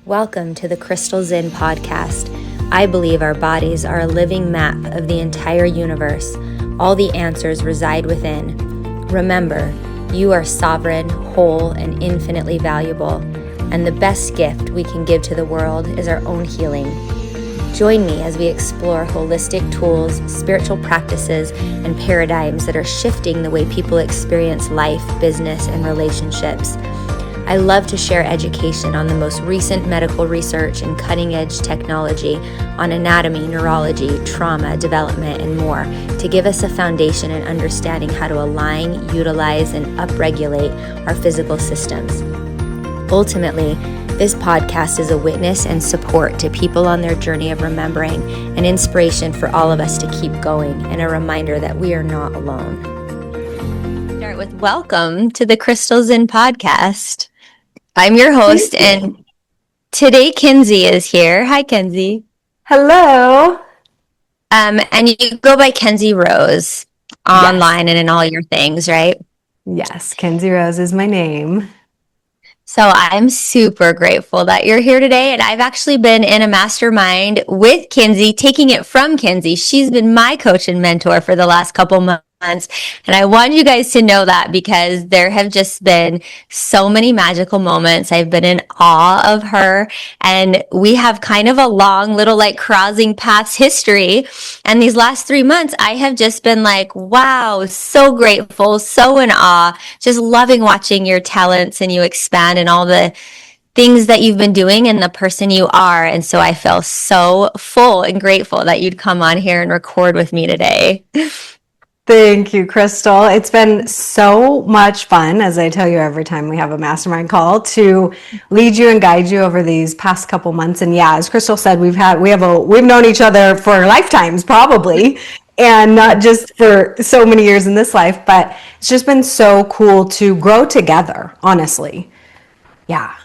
Welcome to the Crystal Zinn podcast. I believe our bodies are a living map of the entire universe. All the answers reside within. Remember, you are sovereign, whole, and infinitely valuable. And the best gift we can give to the world is our own healing. Join me as we explore holistic tools, spiritual practices, and paradigms that are shifting the way people experience life, business, and relationships. I love to share education on the most recent medical research and cutting-edge technology on anatomy, neurology, trauma, development, and more to give us a foundation in understanding how to align, utilize, and upregulate our physical systems. Ultimately, this podcast is a witness and support to people on their journey of remembering, an inspiration for all of us to keep going, and a reminder that we are not alone. Start with welcome to the Crystal Zinn podcast. I'm your host, and today Kenzi is here. Hi, Kenzi. Hello. And you go by Kenzi Rose online and in all your things, right? Yes, Kenzi Rose is my name. So I'm super grateful that you're here today. And I've actually been in a mastermind with Kenzi, taking it from Kenzi. She's been my coach and mentor for the last couple months. And I want you guys to know that because there have just been so many magical moments. I've been in awe of her. And we have kind of a long little like crossing paths history. And these last 3 months, I have just been like, wow, so grateful, so in awe, just loving watching your talents and you expand and all the things that you've been doing and the person you are. And so I feel so full and grateful that you'd come on here and record with me today. Thank you, Crystal. It's been so much fun, as I tell you every time we have a mastermind call, to lead you and guide you over these past couple months. And yeah, as Crystal said, we've known each other for lifetimes probably, and not just for so many years in this life, but it's just been so cool to grow together, honestly. Yeah.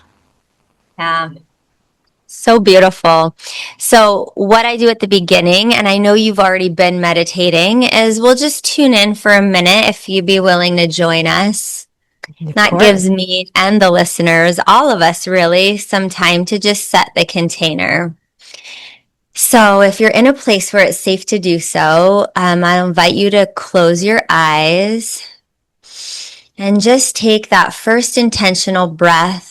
So beautiful. So what I do at the beginning, and I know you've already been meditating, is we'll just tune in for a minute if you'd be willing to join us. That gives me and the listeners, all of us really, some time to just set the container. So if you're in a place where it's safe to do so, I'll invite you to close your eyes and just take that first intentional breath.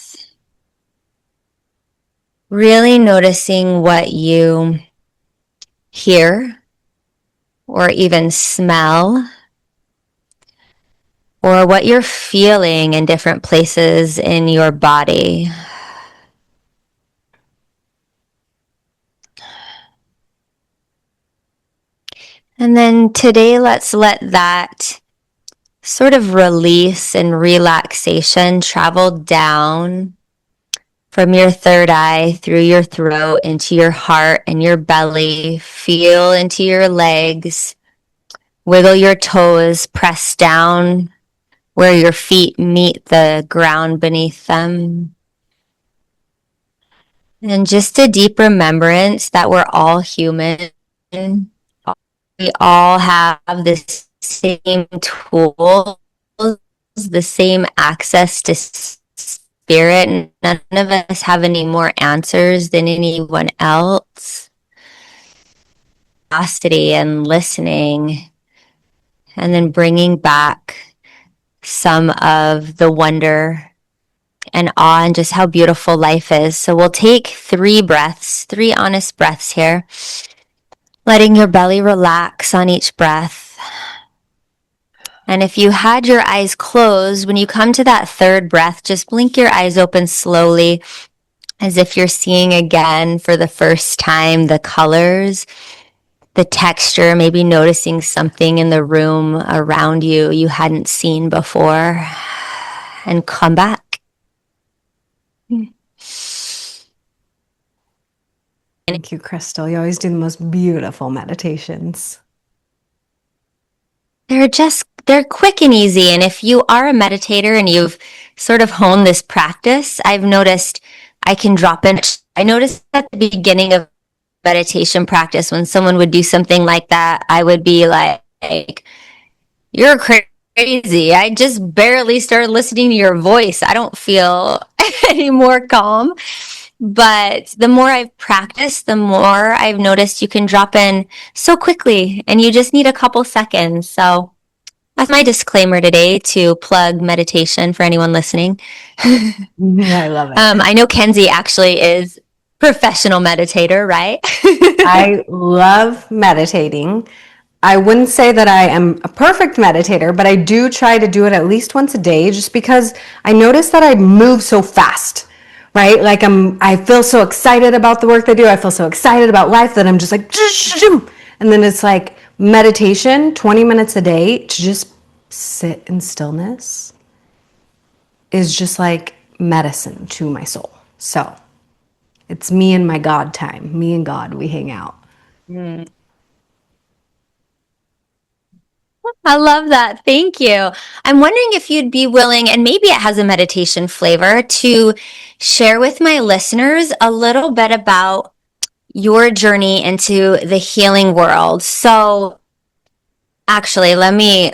Really noticing what you hear or even smell or what you're feeling in different places in your body. And then today, let's let that sort of release and relaxation travel down from your third eye, through your throat, into your heart and your belly. Feel into your legs. Wiggle your toes. Press down where your feet meet the ground beneath them. And just a deep remembrance that we're all human. We all have the same tools, the same access to spirit. None of us have any more answers than anyone else. Curiosity and listening, and then bringing back some of the wonder and awe and just how beautiful life is. So we'll take 3 breaths, 3 honest breaths here, letting your belly relax on each breath. And if you had your eyes closed, when you come to that third breath, just blink your eyes open slowly as if you're seeing again for the first time the colors, the texture, maybe noticing something in the room around you you hadn't seen before, and come back. Thank you, Crystal. You always do the most beautiful meditations. They're quick and easy. And if you are a meditator and you've sort of honed this practice, I've noticed I can drop in. I noticed at the beginning of meditation practice, when someone would do something like that, I would be like, you're crazy. I just barely started listening to your voice. I don't feel any more calm. But the more I've practiced, the more I've noticed you can drop in so quickly and you just need a couple seconds. So that's my disclaimer today to plug meditation for anyone listening. I love it. I know Kenzi actually is professional meditator, right? I love meditating. I wouldn't say that I am a perfect meditator, but I do try to do it at least once a day just because I notice that I move so fast, right? Like I feel so excited about the work I do. I feel so excited about life that I'm just like, and then it's like meditation, 20 minutes a day to just sit in stillness is just like medicine to my soul. So it's me and my God time. Me and God, we hang out. I love that. Thank you. I'm wondering if you'd be willing, and maybe it has a meditation flavor, to share with my listeners a little bit about your journey into the healing world. So, actually, let me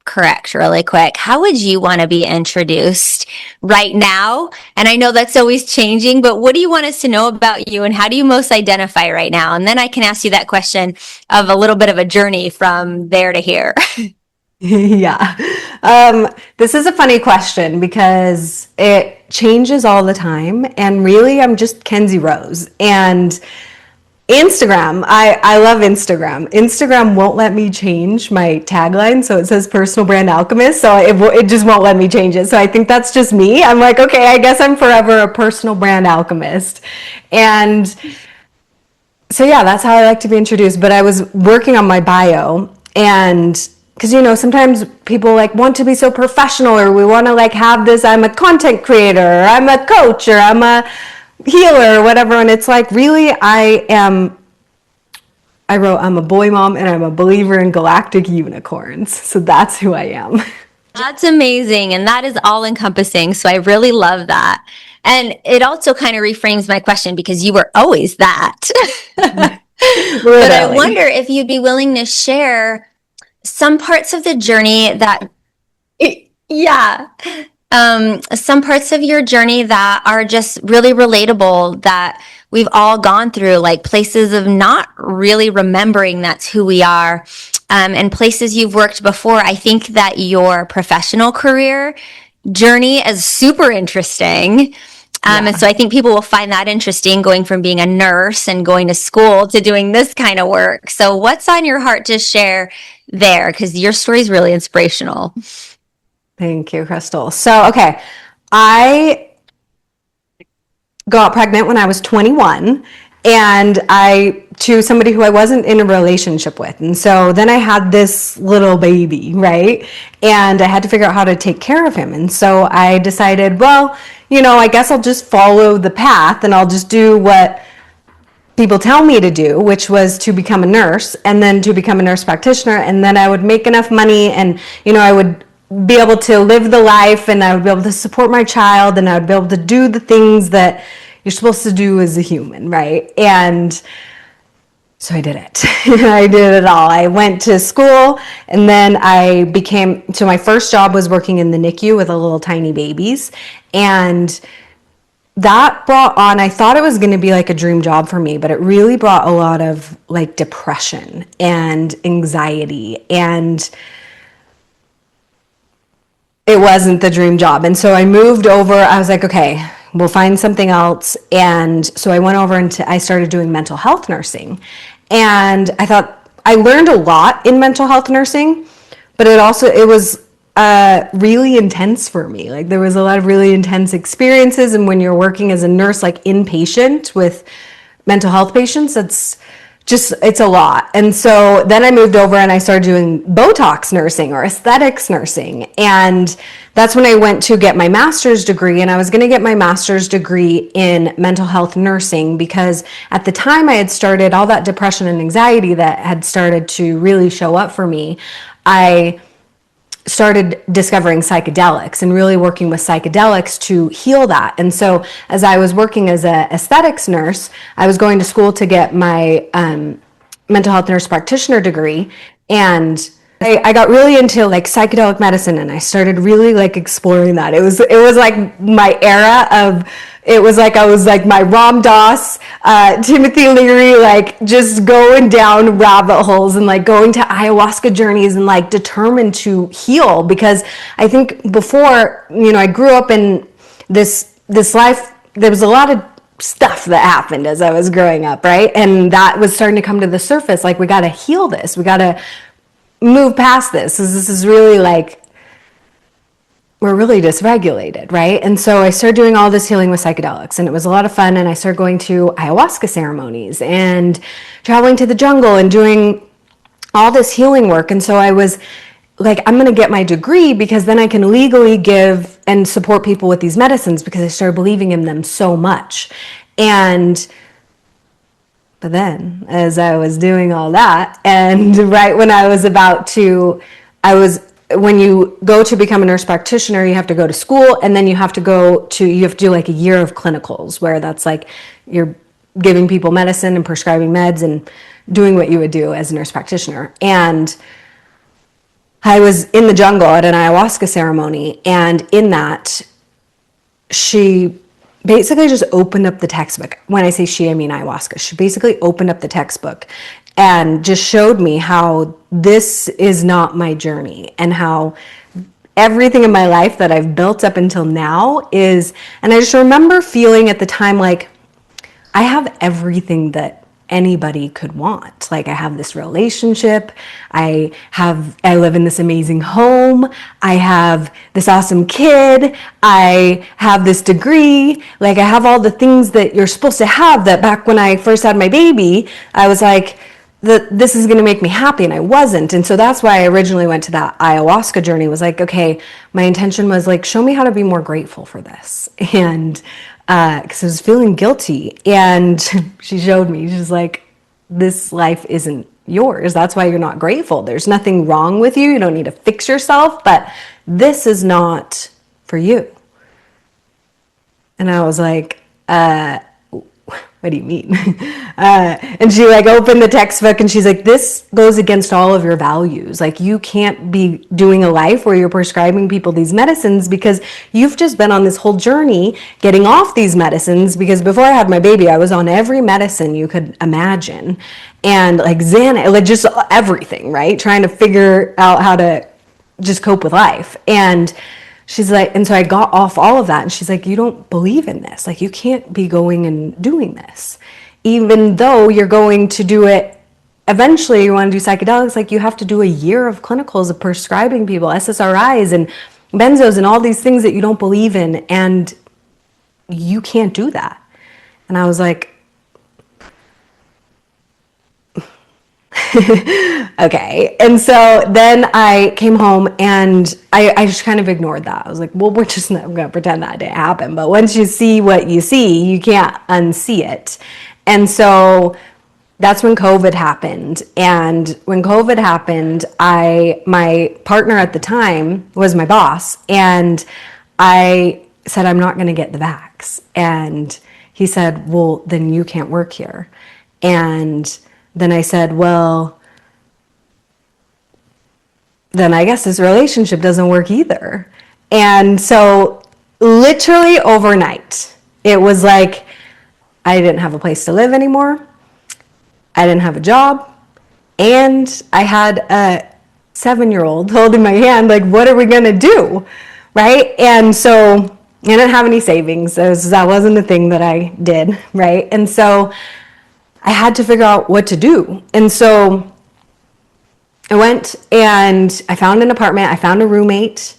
correct really quick. How would you want to be introduced right now? And I know that's always changing, but what do you want us to know about you and how do you most identify right now? And then I can ask you that question of a little bit of a journey from there to here. Yeah. This is a funny question because it changes all the time. And really, I'm just Kenzi Rose. And Instagram, I love Instagram. Instagram won't let me change my tagline. So it says personal brand alchemist. So it just won't let me change it. So I think that's just me. I'm like, okay, I guess I'm forever a personal brand alchemist. And so yeah, that's how I like to be introduced. But I was working on my bio, and because sometimes people like want to be so professional, or we want to like have this, I'm a content creator, or I'm a coach, or I'm a healer, or whatever. And it's like, really, I wrote, I'm a boy mom and I'm a believer in galactic unicorns. So that's who I am. That's amazing. And that is all encompassing. So I really love that. And it also kind of reframes my question because you were always that. But I wonder if you'd be willing to share some parts of the journey that, yeah, some parts of your journey that are just really relatable that we've all gone through, like places of not really remembering that's who we are, and places you've worked before. I think that your professional career journey is super interesting. And so I think people will find that interesting, going from being a nurse and going to school to doing this kind of work. So what's on your heart to share there? Because your story is really inspirational. Thank you, Crystal. So, okay, I got pregnant when I was 21, and to somebody who I wasn't in a relationship with. And so then I had this little baby, right? And I had to figure out how to take care of him. And so I decided, well, I guess I'll just follow the path and I'll just do what people tell me to do, which was to become a nurse and then to become a nurse practitioner. And then I would make enough money and, I would be able to live the life and I would be able to support my child and I would be able to do the things that you're supposed to do as a human, right? And so I did it. I did it all. I went to school and then so my first job was working in the NICU with the little tiny babies. And that brought on, I thought it was going to be like a dream job for me, but it really brought a lot of like depression and anxiety, and it wasn't the dream job. And so I moved over. I was like, okay, we'll find something else. And so I went over and I started doing mental health nursing. And I thought I learned a lot in mental health nursing, but it was really intense for me. Like there was a lot of really intense experiences. And when you're working as a nurse, like inpatient with mental health patients, it's a lot. And so then I moved over and I started doing Botox nursing or aesthetics nursing. And that's when I went to get my master's degree. And I was going to get my master's degree in mental health nursing because at the time I had started all that depression and anxiety that had started to really show up for me. I started discovering psychedelics and really working with psychedelics to heal that. And so as I was working as an aesthetics nurse, I was going to school to get my mental health nurse practitioner degree. And I got really into like psychedelic medicine, and I started really like exploring that. It was like my era of, it was like I was like my Ram Dass, Timothy Leary, like just going down rabbit holes and like going to ayahuasca journeys and like determined to heal. Because I think before, I grew up in this life, there was a lot of stuff that happened as I was growing up, right? And that was starting to come to the surface. Like, we got to heal this. We got to move past this. This is really like, we're really dysregulated, right? And so I started doing all this healing with psychedelics, and it was a lot of fun. And I started going to ayahuasca ceremonies and traveling to the jungle and doing all this healing work. And so I was like, I'm going to get my degree because then I can legally give and support people with these medicines, because I started believing in them so much. But then, as I was doing all that, and right when I was when you go to become a nurse practitioner, you have to go to school, and then you have to do like a year of clinicals, where that's like you're giving people medicine and prescribing meds and doing what you would do as a nurse practitioner. And I was in the jungle at an ayahuasca ceremony, and in that, she basically just opened up the textbook. When I say she, I mean ayahuasca. She basically opened up the textbook and just showed me how this is not my journey, and how everything in my life that I've built up until now is, and I just remember feeling at the time like, I have everything that anybody could want. Like, I have this relationship, I live in this amazing home, I have this awesome kid, I have this degree, like I have all the things that you're supposed to have, that back when I first had my baby, I was like, this is going to make me happy, and I wasn't. And so that's why I originally went to that ayahuasca journey, was like, okay, my intention was like, show me how to be more grateful for this. And because I was feeling guilty, and she showed me, she's like, this life isn't yours. That's why you're not grateful. There's nothing wrong with you. You don't need to fix yourself, but this is not for you. And I was like, what do you mean? And she like opened the textbook, and she's like, this goes against all of your values. Like, you can't be doing a life where you're prescribing people these medicines, because you've just been on this whole journey getting off these medicines. Because before I had my baby, I was on every medicine you could imagine, and like Zinn, like just everything, right? Trying to figure out how to just cope with life. And she's like, and so I got off all of that, and she's like, you don't believe in this. Like, you can't be going and doing this. Even though you're going to do it, eventually you want to do psychedelics, like you have to do a year of clinicals of prescribing people SSRIs and benzos and all these things that you don't believe in, and you can't do that. And I was like, okay. And so then I came home, and I just kind of ignored that. I was like, well, we're just not going to pretend that didn't happen. But once you see what you see, you can't unsee it. And so that's when COVID happened. And when COVID happened, my partner at the time was my boss. And I said, I'm not going to get the vax. And he said, well, then you can't work here. And then I said, well, then I guess this relationship doesn't work either. And so literally overnight, it was like, I didn't have a place to live anymore. I didn't have a job. And I had a 7-year-old holding my hand, like, what are we going to do? Right? And so I didn't have any savings. That wasn't a thing that I did. Right? And so I had to figure out what to do. And so I went and I found an apartment. I found a roommate,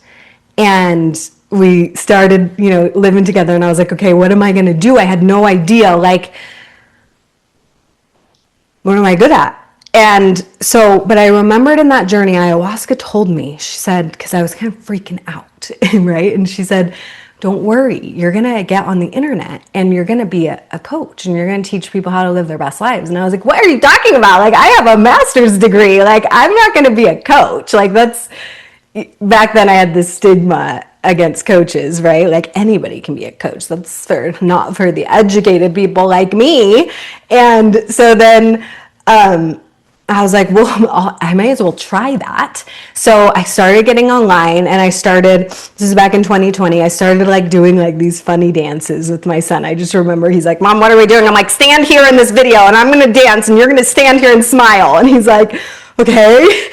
and we started, living together. And I was like, okay, what am I going to do? I had no idea. Like, what am I good at? And so, but I remembered in that journey, ayahuasca told me, she said, because I was kind of freaking out, right? And she said, don't worry, you're going to get on the internet, and you're going to be a coach, and you're going to teach people how to live their best lives. And I was like, what are you talking about? Like, I have a master's degree. Like, I'm not going to be a coach. Like, back then I had this stigma against coaches, right? Like, anybody can be a coach. That's not for the educated people like me. And so then, I was like, well, I might as well try that. So I started getting online, and this is back in 2020, I started like doing like these funny dances with my son. I just remember he's like, Mom, what are we doing? I'm like, stand here in this video and I'm going to dance and you're going to stand here and smile. And he's like, okay.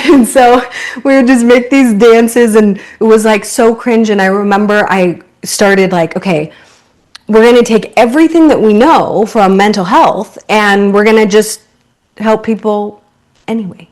And so we would just make these dances, and it was like so cringe. And I remember I started like, okay, we're going to take everything that we know from mental health and we're going to just help people anyway.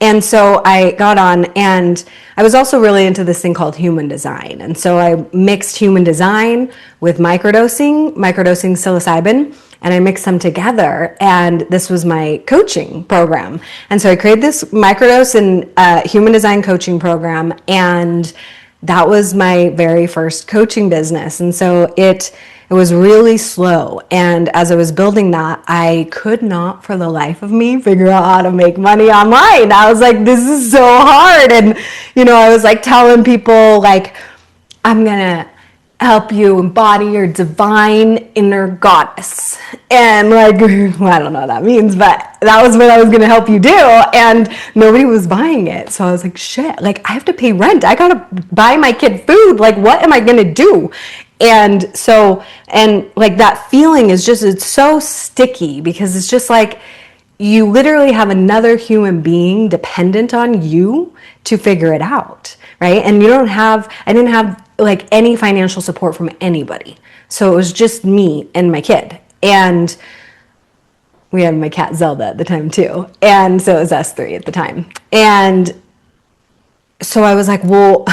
And so I got on, and I was also really into this thing called human design. And so I mixed human design with microdosing psilocybin, and I mixed them together. And this was my coaching program. And so I created this microdose and human design coaching program. And that was my very first coaching business. And so it was really slow. And as I was building that, I could not for the life of me figure out how to make money online. I was like, this is so hard. And, I was like telling people like, I'm going to help you embody your divine inner goddess. And like, well, I don't know what that means, but that was what I was going to help you do. And nobody was buying it. So I was like, shit, like I have to pay rent. I got to buy my kid food. Like, what am I going to do? And so, and like that feeling is just, it's so sticky because it's just like, you literally have another human being dependent on you to figure it out, right? And I didn't have like any financial support from anybody. So it was just me and my kid. And we had my cat Zelda at the time too. And so it was us three at the time. And so I was like, well,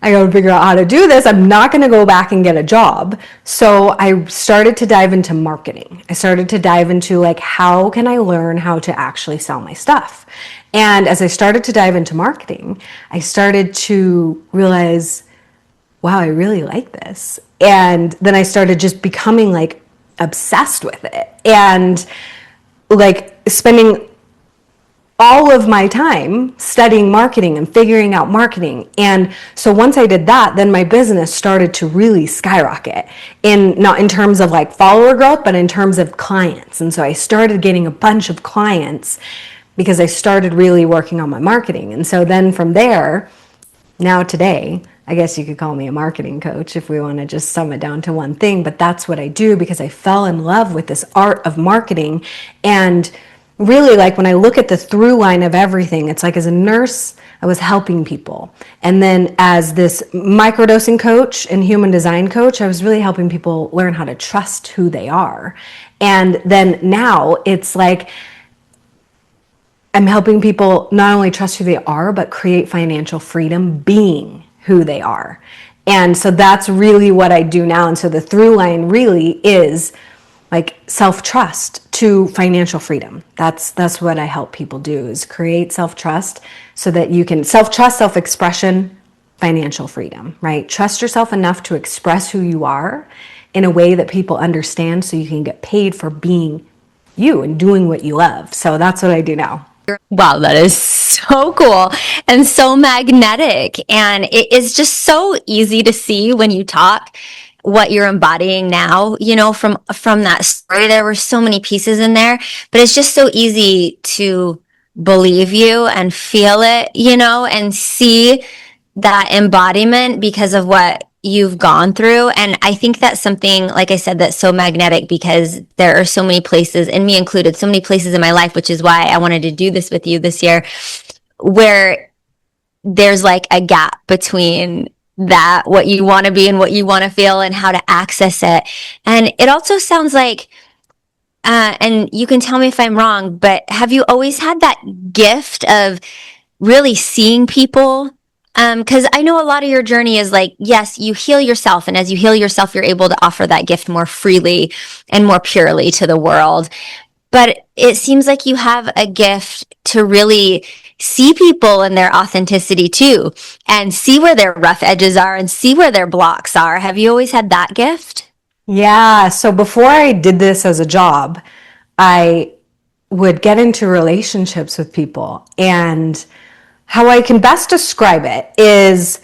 I got to figure out how to do this. I'm not going to go back and get a job. So I started to dive into marketing. I started to dive into like, how can I learn how to actually sell my stuff? And as I started to dive into marketing, I started to realize, wow, I really like this. And then I started just becoming like obsessed with it and like spending all of my time studying marketing and figuring out marketing. And so once I did that, then my business started to really skyrocket, not in terms of like follower growth, but in terms of clients. And so I started getting a bunch of clients because I started really working on my marketing. And so then from there, now today, I guess you could call me a marketing coach if we want to just sum it down to one thing, but that's what I do because I fell in love with this art of marketing. And really, like when I look at the through line of everything, it's like as a nurse, I was helping people. And then as this microdosing coach and human design coach, I was really helping people learn how to trust who they are. And then now it's like I'm helping people not only trust who they are, but create financial freedom being who they are. And so that's really what I do now. And so the through line really is like self-trust to financial freedom. That's what I help people do, is create self-trust so that you can self-trust, self-expression, financial freedom, right? Trust yourself enough to express who you are in a way that people understand so you can get paid for being you and doing what you love. So that's what I do now. Wow, that is so cool and so magnetic. And it is just so easy to see when you talk what you're embodying now. From that story, there were so many pieces in there, but it's just so easy to believe you and feel it, and see that embodiment because of what you've gone through. And I think that's something, like I said, that's so magnetic because there are so many places, and me included, so many places in my life, which is why I wanted to do this with you this year, where there's like a gap between that, what you want to be and what you want to feel and how to access it. And it also sounds like, and you can tell me if I'm wrong, but have you always had that gift of really seeing people? Because I know a lot of your journey is like, yes, you heal yourself. And as you heal yourself, you're able to offer that gift more freely and more purely to the world. But it seems like you have a gift to really see people in their authenticity too, and see where their rough edges are and see where their blocks are. Have you always had that gift? Yeah. So before I did this as a job, I would get into relationships with people, and how I can best describe it is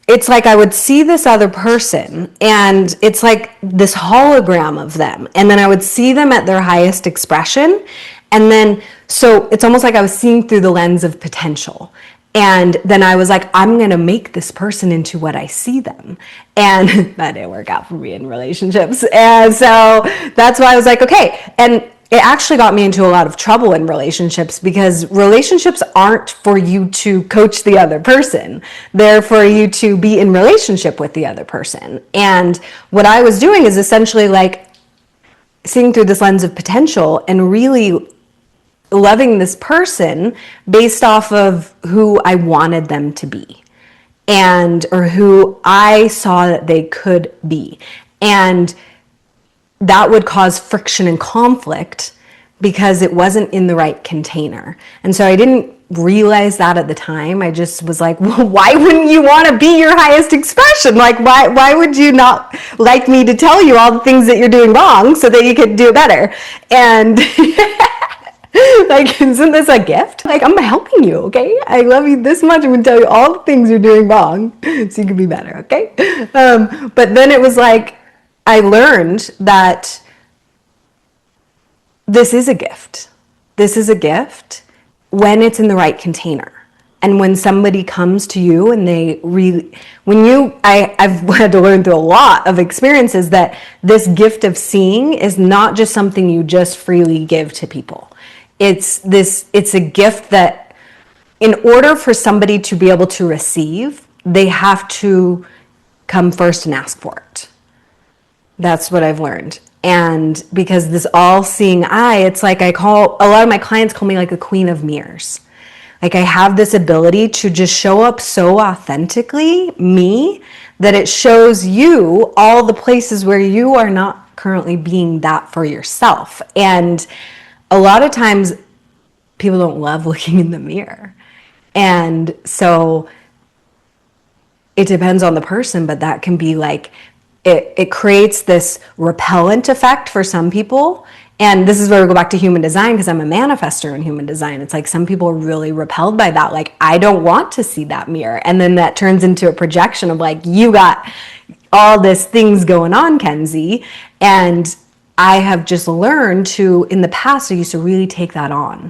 it's like I would see this other person and it's like this hologram of them. And then I would see them at their highest expression. And then, so it's almost like I was seeing through the lens of potential. And then I was like, I'm going to make this person into what I see them. And that didn't work out for me in relationships. And so that's why I was like, okay. And it actually got me into a lot of trouble in relationships, because relationships aren't for you to coach the other person. They're for you to be in relationship with the other person. And what I was doing is essentially like seeing through this lens of potential and really loving this person based off of who I wanted them to be, and or who I saw that they could be. And that would cause friction and conflict because it wasn't in the right container. And so I didn't realize that at the time. I just was like, well, why wouldn't you want to be your highest expression? Like, why would you not like me to tell you all the things that you're doing wrong so that you could do better? And like, isn't this a gift? Like, I'm helping you, okay? I love you this much. I'm gonna tell you all the things you're doing wrong so you can be better, okay? But then it was like, I learned that this is a gift. This is a gift when it's in the right container. And when somebody comes to you and they really, I've had to learn through a lot of experiences that this gift of seeing is not just something you just freely give to people. It's a gift that in order for somebody to be able to receive, they have to come first and ask for it. That's what I've learned. And because this all-seeing eye, it's like a lot of my clients call me like a queen of mirrors. Like I have this ability to just show up so authentically, me, that it shows you all the places where you are not currently being that for yourself. And a lot of times people don't love looking in the mirror. And so it depends on the person, but that can be like, it creates this repellent effect for some people. And this is where we go back to human design, because I'm a manifestor in human design. It's like some people are really repelled by that. Like, I don't want to see that mirror. And then that turns into a projection of like, you got all this things going on, Kenzi. And I have just learned to, in the past, I used to really take that on.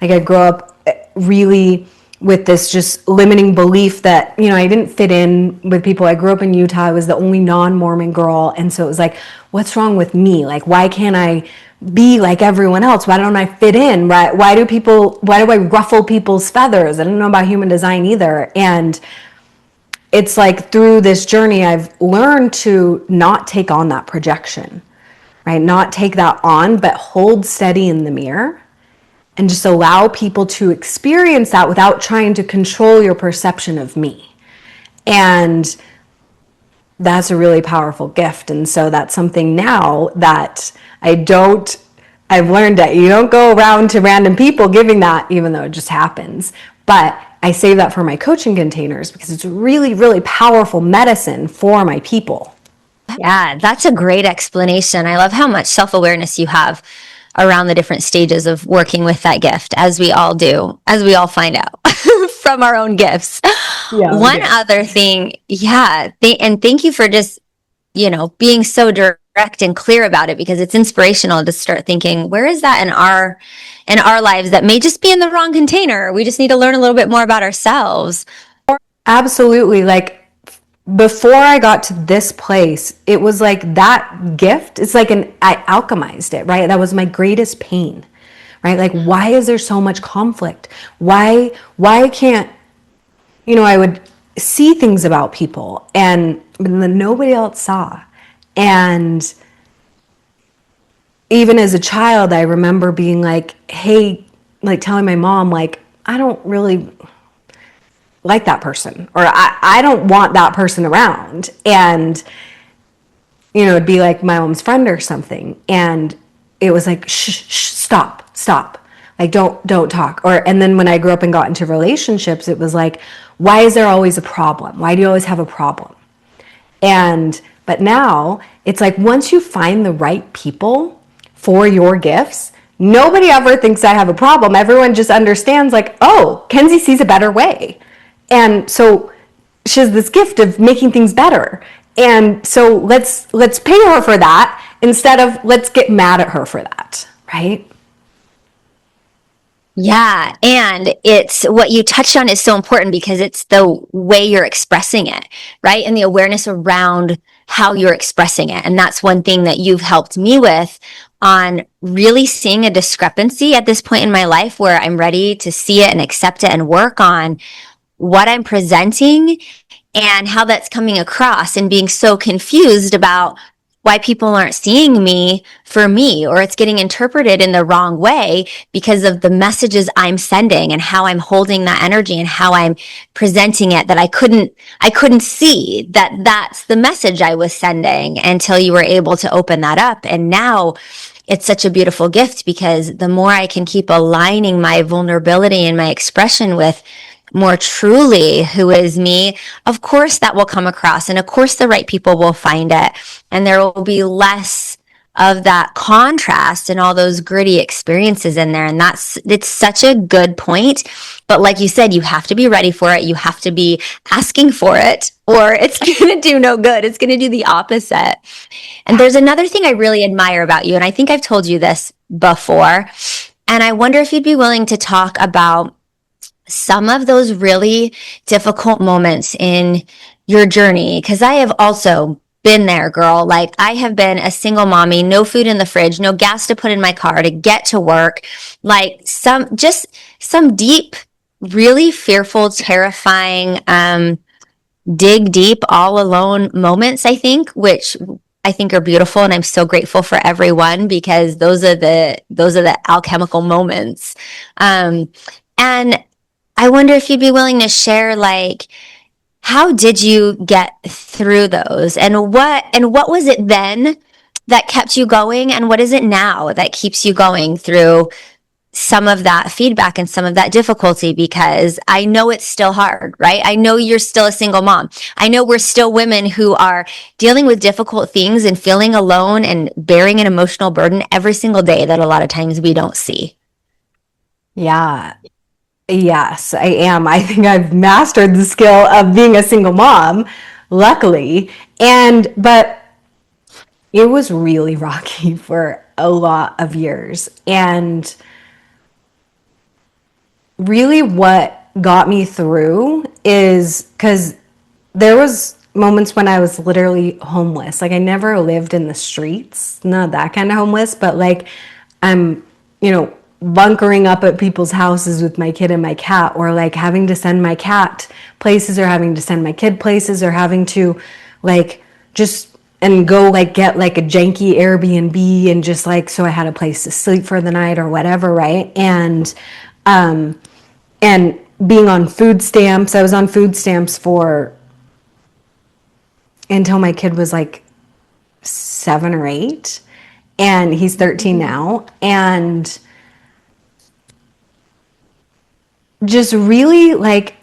Like I grew up really with this just limiting belief that, you know, I didn't fit in with people. I grew up in Utah. I was the only non-Mormon girl. And so it was like, what's wrong with me? Like, why can't I be like everyone else? Why don't I fit in? Why do I ruffle people's feathers? I don't know about human design either. And it's like through this journey, I've learned to not take on that projection, right? Not take that on, but hold steady in the mirror and just allow people to experience that without trying to control your perception of me. And that's a really powerful gift. And so that's something now that I've learned that you don't go around to random people giving that, even though it just happens. But I save that for my coaching containers because it's really, really powerful medicine for my people. Yeah, that's a great explanation. I love how much self-awareness you have around the different stages of working with that gift, as we all do, as we all find out from our own gifts. Yeah, one other thing, and thank you for just, being so direct and clear about it, because it's inspirational to start thinking, where is that in our lives that may just be in the wrong container? We just need to learn a little bit more about ourselves. Absolutely. Like, before I got to this place, it was like that gift. It's like I alchemized it, right? That was my greatest pain, right? Like, why is there so much conflict? Why can't, I would see things about people and then nobody else saw. And even as a child, I remember being like, hey, like telling my mom, like, I don't really like that person, or I don't want that person around. And, it'd be like my mom's friend or something. And it was like, shh, stop. Like, don't talk. And then when I grew up and got into relationships, it was like, why is there always a problem? Why do you always have a problem? But now it's like, once you find the right people for your gifts, nobody ever thinks I have a problem. Everyone just understands like, oh, Kenzi sees a better way. And so she has this gift of making things better. And so let's pay her for that instead of let's get mad at her for that, right? Yeah. And it's what you touched on is so important because it's the way you're expressing it, right? And the awareness around how you're expressing it. And that's one thing that you've helped me with on really seeing a discrepancy at this point in my life where I'm ready to see it and accept it and work on what I'm presenting and how that's coming across and being so confused about why people aren't seeing me for me, or it's getting interpreted in the wrong way because of the messages I'm sending and how I'm holding that energy and how I'm presenting it, that I couldn't see that that's the message I was sending until you were able to open that up. And now it's such a beautiful gift because the more I can keep aligning my vulnerability and my expression with more truly who is me, of course that will come across. And of course the right people will find it. And there will be less of that contrast and all those gritty experiences in there. And it's such a good point. But like you said, you have to be ready for it. You have to be asking for it, or it's going to do no good. It's going to do the opposite. And there's another thing I really admire about you. And I think I've told you this before. And I wonder if you'd be willing to talk about some of those really difficult moments in your journey. Cause I have also been there, girl. Like I have been a single mommy, no food in the fridge, no gas to put in my car to get to work. Like some deep, really fearful, terrifying, dig deep, all alone moments, I think, which I think are beautiful. And I'm so grateful for everyone because those are the alchemical moments. And I wonder if you'd be willing to share, like, how did you get through those, and what was it then that kept you going, and what is it now that keeps you going through some of that feedback and some of that difficulty? Because I know it's still hard, right? I know you're still a single mom. I know we're still women who are dealing with difficult things and feeling alone and bearing an emotional burden every single day that a lot of times we don't see. Yeah. Yes, I am. I think I've mastered the skill of being a single mom, luckily. But it was really rocky for a lot of years. And really what got me through is because there was moments when I was literally homeless. Like I never lived in the streets, not that kind of homeless, but like I'm, bunkering up at people's houses with my kid and my cat, or like having to send my cat places, or having to send my kid places, or having to like just and go like get like a janky Airbnb and just like so I had a place to sleep for the night or whatever, right? And being on food stamps. I was on food stamps for until my kid was like 7 or 8, and he's 13 now. And just really like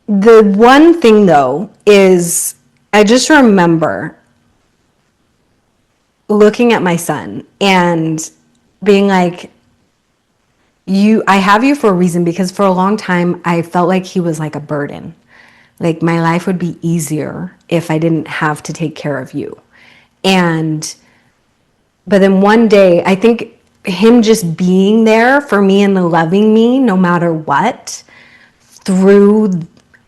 the one thing though is I just remember looking at my son and being like, I have you for a reason, because for a long time I felt like he was like a burden. Like my life would be easier if I didn't have to take care of you. But then one day, I think him just being there for me and loving me no matter what through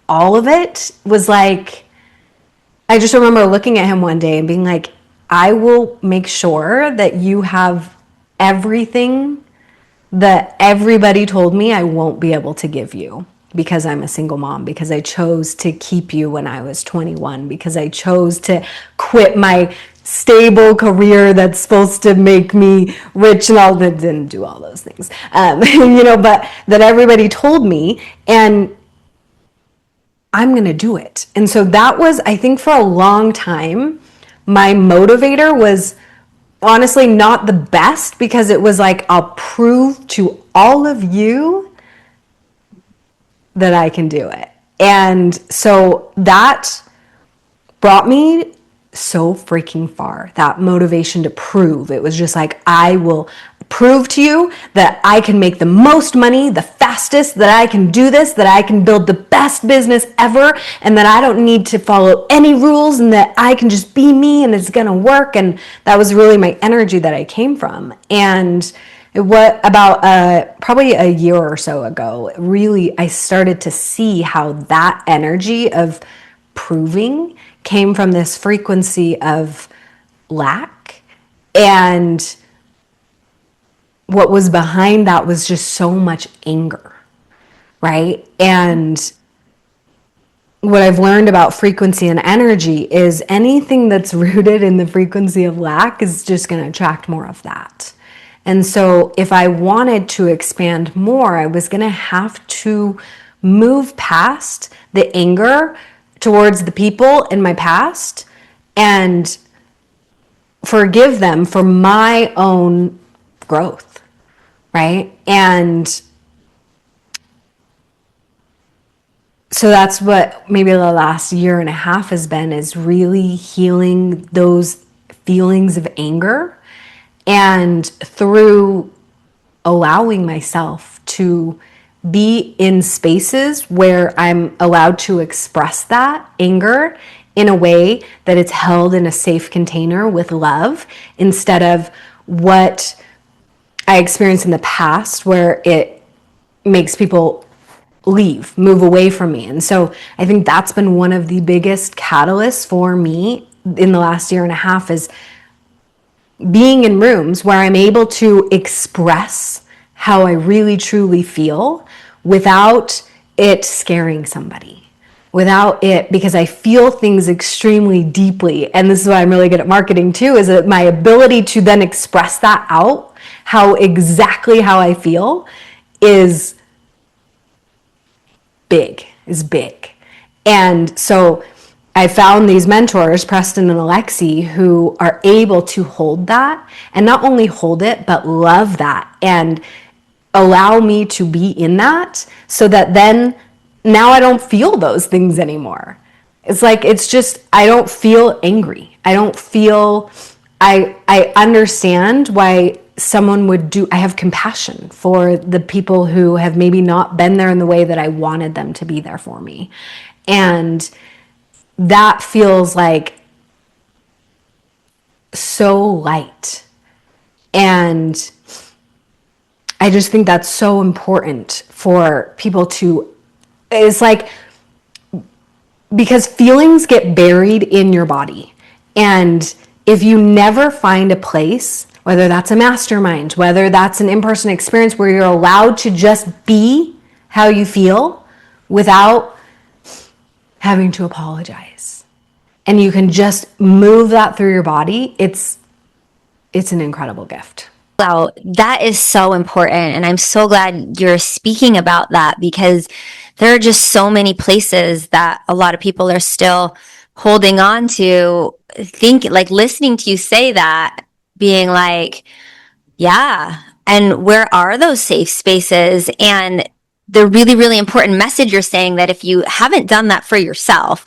all of it was like, I just remember looking at him one day and being like, I will make sure that you have everything that everybody told me I won't be able to give you, because I'm a single mom, because I chose to keep you when I was 21, because I chose to quit my stable career that's supposed to make me rich and all that. Didn't do all those things, but that everybody told me, and I'm going to do it. And so that was, I think for a long time, my motivator was honestly not the best, because it was like, I'll prove to all of you that I can do it. And so that brought me so freaking far, that motivation to prove. It was just like, I will prove to you that I can make the most money the fastest, that I can do this, that I can build the best business ever, and that I don't need to follow any rules, and that I can just be me and it's gonna work. And that was really my energy that I came from. And What about probably a year or so ago, really, I started to see how that energy of proving came from this frequency of lack. And what was behind that was just so much anger, right? And what I've learned about frequency and energy is anything that's rooted in the frequency of lack is just going to attract more of that. And so if I wanted to expand more, I was going to have to move past the anger towards the people in my past and forgive them for my own growth, right? And so that's what maybe the last year and a half has been, is really healing those feelings of anger, and through allowing myself to be in spaces where I'm allowed to express that anger in a way that it's held in a safe container with love, instead of what I experienced in the past where it makes people move away from me. And so I think that's been one of the biggest catalysts for me in the last year and a half, is being in rooms where I'm able to express how I really truly feel without it scaring somebody, without it, because I feel things extremely deeply. And this is why I'm really good at marketing too, is that my ability to then express that out, exactly how I feel, is big. And so I found these mentors, Preston and Alexi, who are able to hold that, and not only hold it, but love that and allow me to be in that, so that then now I don't feel those things anymore. It's just, I don't feel angry. I understand why someone would do. I have compassion for the people who have maybe not been there in the way that I wanted them to be there for me. And that feels like so light. And I just think that's so important for people to, it's like, because feelings get buried in your body. And if you never find a place, whether that's a mastermind, whether that's an in-person experience where you're allowed to just be how you feel without having to apologize, and you can just move that through your body, it's an incredible gift. Wow, that is so important. And I'm so glad you're speaking about that, because there are just so many places that a lot of people are still holding on to, listening to you say that, being like, yeah, and where are those safe spaces? And the really, really important message you're saying, that if you haven't done that for yourself,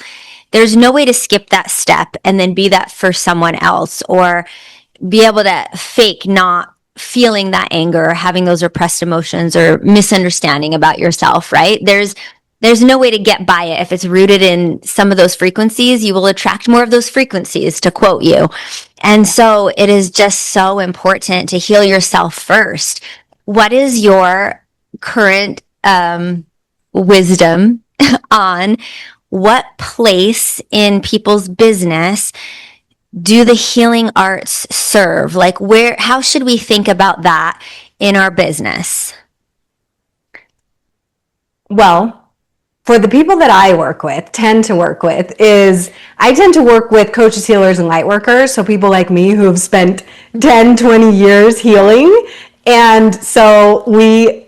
there's no way to skip that step and then be that for someone else, or be able to fake not feeling that anger, or having those repressed emotions or misunderstanding about yourself, right? There's no way to get by it. If it's rooted in some of those frequencies, you will attract more of those frequencies, to quote you. And so it is just so important to heal yourself first. What is your current wisdom on what place in people's business do the healing arts serve? How should we think about that in our business? Well, for the people that I tend to work with, I tend to work with coaches, healers, and light workers. So people like me who have spent 10, 20 years healing. And so we're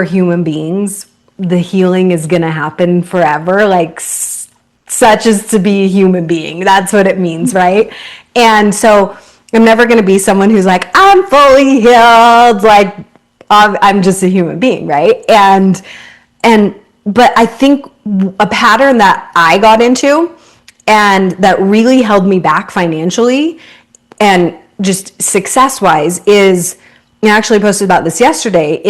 human beings. The healing is going to happen forever. Such as to be a human being. That's what it means, right? And so I'm never going to be someone who's like, I'm fully healed. I'm just a human being, right? But I think a pattern that I got into and that really held me back financially and just success-wise is, I actually posted about this yesterday,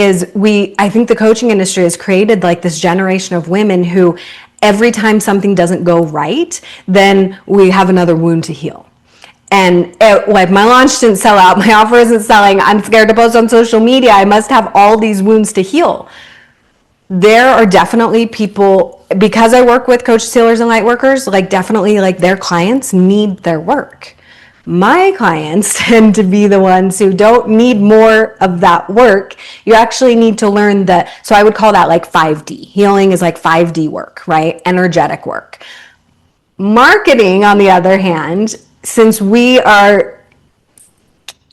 I think the coaching industry has created this generation of women who, every time something doesn't go right, then we have another wound to heal. and like my launch didn't sell out, my offer isn't selling, I'm scared to post on social media, I must have all these wounds to heal. There are definitely people, because I work with coaches, healers, and light workers, like definitely like their clients need their work. My clients tend to be the ones who don't need more of that work. You actually need to learn so I would call that like 5D. Healing is like 5D work, right? Energetic work. Marketing, on the other hand, since we are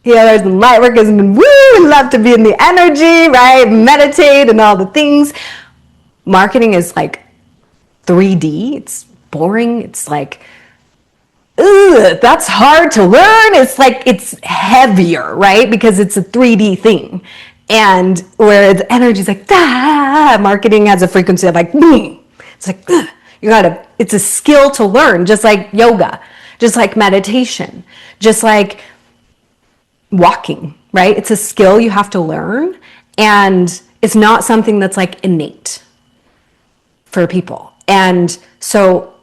healers and light workers and we love to be in the energy, right? Meditate and all the things. Marketing is like 3D. It's boring. It's like, ugh, that's hard to learn. It's like, it's heavier, right? Because it's a 3D thing. And where the energy is like, ah, marketing has a frequency of like, boom. It's like, ugh. It's a skill to learn, just like yoga, just like meditation, just like walking, right? It's a skill you have to learn, and it's not something that's like innate for people. And so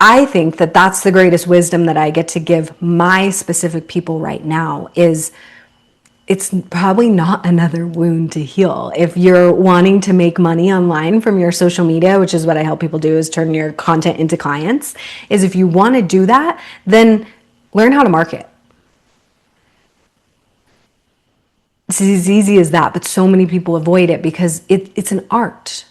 I think that that's the greatest wisdom that I get to give my specific people right now is it's probably not another wound to heal. If you're wanting to make money online from your social media, which is what I help people do, is turn your content into clients, is if you want to do that, then learn how to market. It's as easy as that, but so many people avoid it because it's an art.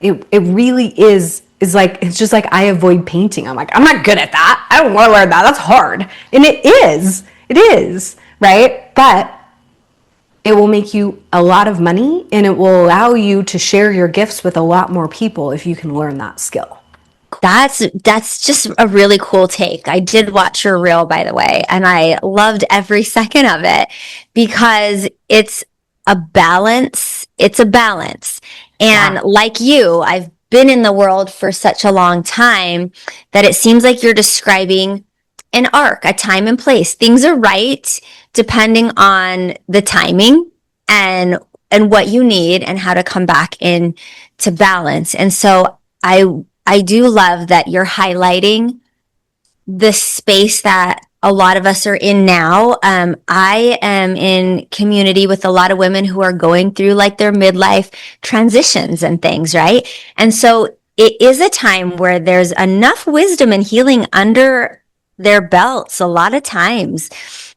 It really is like, it's just like I avoid painting. I'm like, I'm not good at that. I don't want to learn that. That's hard. And it is, right? But it will make you a lot of money, and it will allow you to share your gifts with a lot more people if you can learn that skill. That's just a really cool take. I did watch your reel, by the way, and I loved every second of it because it's a balance. It's a balance. And Yeah. like you, I've been in the world for such a long time that it seems like you're describing an arc, a time and place. Things are right depending on the timing and what you need and how to come back in to balance. And so I do love that you're highlighting the space that a lot of us are in now. I am in community with a lot of women who are going through like their midlife transitions and things, right? And so it is a time where there's enough wisdom and healing under their belts a lot of times.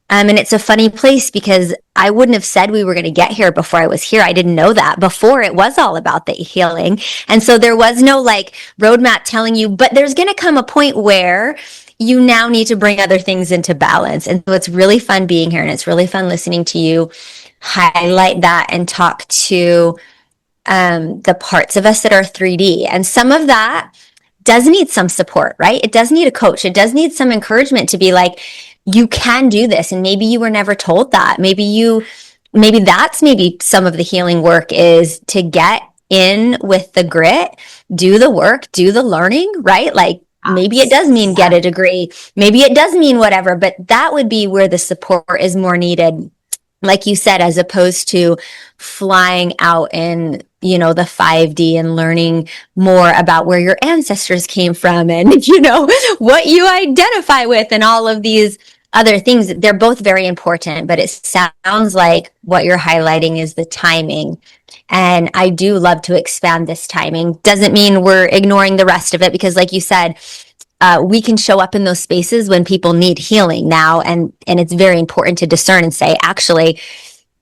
And it's a funny place because I wouldn't have said we were going to get here before I was here. I didn't know that. Before, it was all about the healing. And so there was no like roadmap telling you, but there's going to come a point where you now need to bring other things into balance. And so it's really fun being here, and it's really fun listening to you highlight that and talk to the parts of us that are 3D. And some of that does need some support, right? It does need a coach. It does need some encouragement to be like, you can do this. And maybe you were never told that. Maybe that's some of the healing work is to get in with the grit, do the work, do the learning, right? Like maybe it does mean get a degree. Maybe it does mean whatever, but that would be where the support is more needed. Like you said, as opposed to flying out in, the 5D and learning more about where your ancestors came from and, what you identify with and all of these other things. They're both very important, but it sounds like what you're highlighting is the timing. And I do love to expand this timing. Doesn't mean we're ignoring the rest of it because like you said, we can show up in those spaces when people need healing now. And it's very important to discern and say, actually,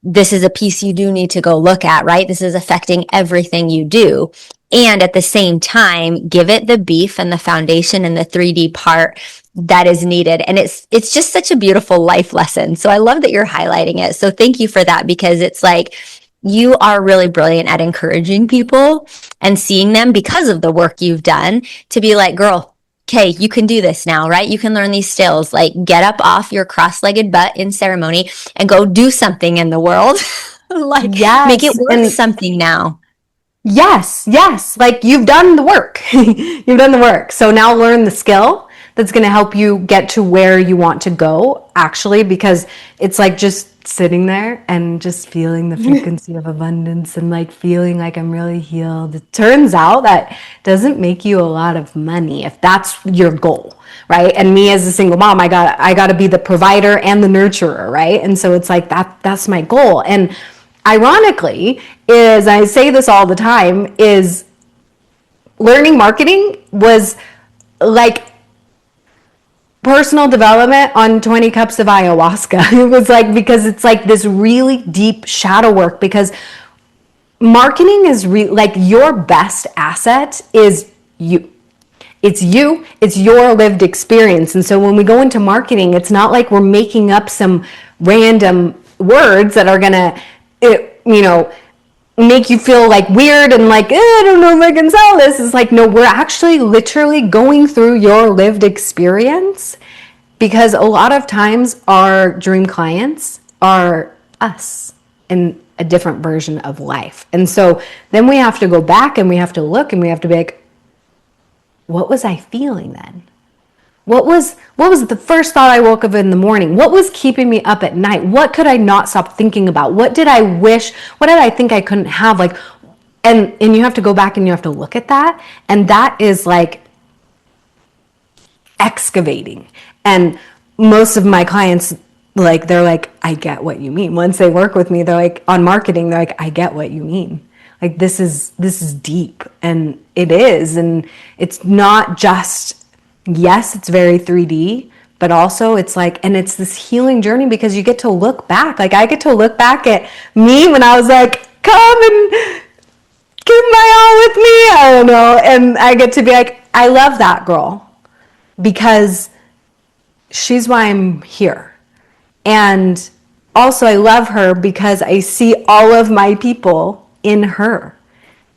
this is a piece you do need to go look at, right? This is affecting everything you do. And at the same time, give it the beef and the foundation and the 3D part that is needed. And it's just such a beautiful life lesson. So I love that you're highlighting it. So thank you for that, because it's like, you are really brilliant at encouraging people and seeing them because of the work you've done to be like, girl, okay, you can do this now, right? You can learn these skills, like get up off your cross-legged butt in ceremony and go do something in the world. Like make it worth something now. Yes. Like you've done the work. You've done the work. So now learn the skill that's going to help you get to where you want to go, actually, because it's like just sitting there and just feeling the frequency of abundance and like feeling like I'm really healed. It turns out that doesn't make you a lot of money if that's your goal, right? And me as a single mom, I got to be the provider and the nurturer, right? And so it's like that's my goal. And ironically, is I say this all the time, is learning marketing was like personal development on 20 cups of ayahuasca. It was like, because it's like this really deep shadow work, because marketing is like your best asset is you. It's you, it's your lived experience. And so when we go into marketing, it's not like we're making up some random words that are gonna, make you feel like weird and like, I don't know if I can sell this. It's like, no, we're actually literally going through your lived experience, because a lot of times our dream clients are us in a different version of life. And so then we have to go back and we have to look and we have to be like, what was I feeling then? What was the first thought I woke up in the morning? What was keeping me up at night? What could I not stop thinking about? What did I wish? What did I think I couldn't have? Like, and you have to go back and you have to look at that. And that is like excavating. And most of my clients, like, they're like, I get what you mean. Once they work with me, they're like, on marketing, they're like, I get what you mean. Like, this is deep, and it is. And it's not just, yes, it's very 3D, but also it's like, and it's this healing journey, because you get to look back. Like, I get to look back at me when I was like, come and give my all with me. I don't know. And I get to be like, I love that girl, because she's why I'm here. And also I love her because I see all of my people in her.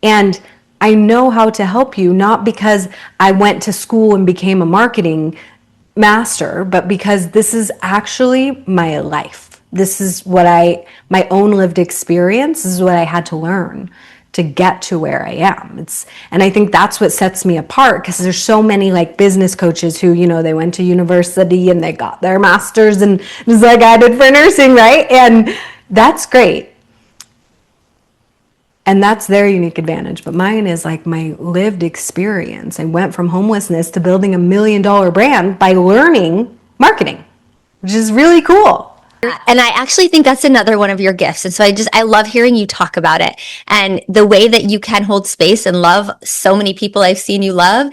And I know how to help you, not because I went to school and became a marketing master, but because this is actually my life. This is what my own lived experience, this is what I had to learn to get to where I am. And I think that's what sets me apart, because there's so many like business coaches who, they went to university and they got their masters, and just like I did for nursing, right? And that's great. And that's their unique advantage. But mine is like my lived experience. I went from homelessness to building $1 million brand by learning marketing, which is really cool. And I actually think that's another one of your gifts. And so I love hearing you talk about it, and the way that you can hold space and love so many people I've seen you love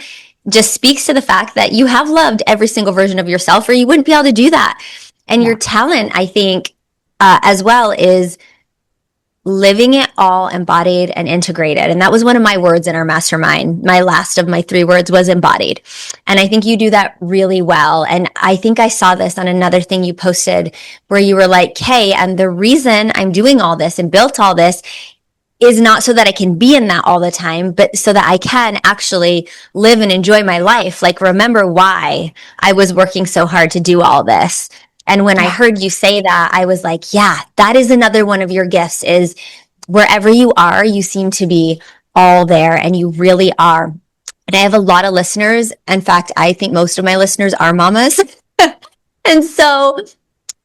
just speaks to the fact that you have loved every single version of yourself, or you wouldn't be able to do that. And your talent, I think, as well, is living it all embodied and integrated. And that was one of my words in our mastermind. My last of my 3 words was embodied. And I think you do that really well. And I think I saw this on another thing you posted where you were like, hey, and the reason I'm doing all this and built all this is not so that I can be in that all the time, but so that I can actually live and enjoy my life. Like, remember why I was working so hard to do all this. And when I heard you say that, I was like, yeah, that is another one of your gifts, is wherever you are, you seem to be all there, and you really are. And I have a lot of listeners. In fact, I think most of my listeners are mamas. And so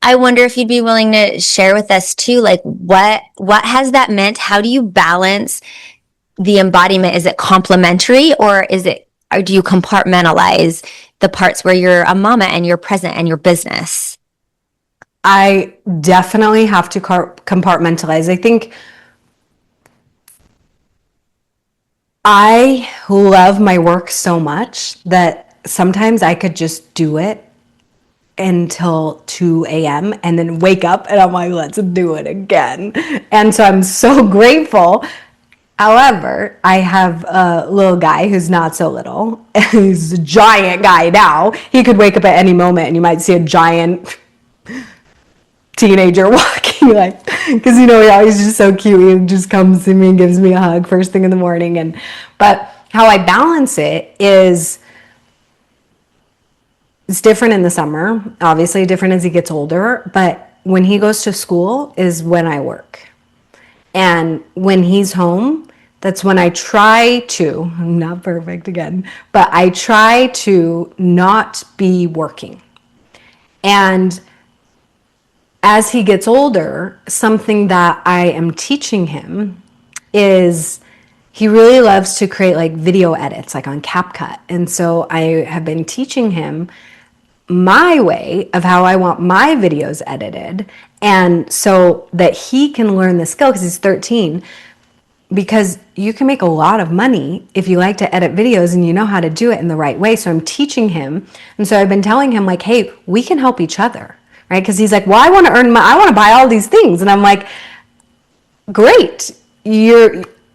I wonder if you'd be willing to share with us too, like what has that meant? How do you balance the embodiment? Is it complementary, or do you compartmentalize the parts where you're a mama and you're present and your business? I definitely have to compartmentalize. I think I love my work so much that sometimes I could just do it until 2 a.m. and then wake up and I'm like, let's do it again. And so I'm so grateful. However, I have a little guy who's not so little. He's a giant guy now. He could wake up at any moment and you might see a giant teenager walking, like, because he always just so cute. He just comes to me and gives me a hug first thing in the morning. But how I balance it is, it's different in the summer, obviously different as he gets older, but when he goes to school is when I work. And when he's home, that's when I try to, I'm not perfect again, but I try to not be working. And as he gets older, something that I am teaching him is he really loves to create like video edits, like on CapCut. And so I have been teaching him my way of how I want my videos edited, and so that he can learn the skill because he's 13. Because you can make a lot of money if you like to edit videos and you know how to do it in the right way. So I'm teaching him. And so I've been telling him like, hey, we can help each other, right? Because he's like, well, I want to buy all these things. And I'm like, great.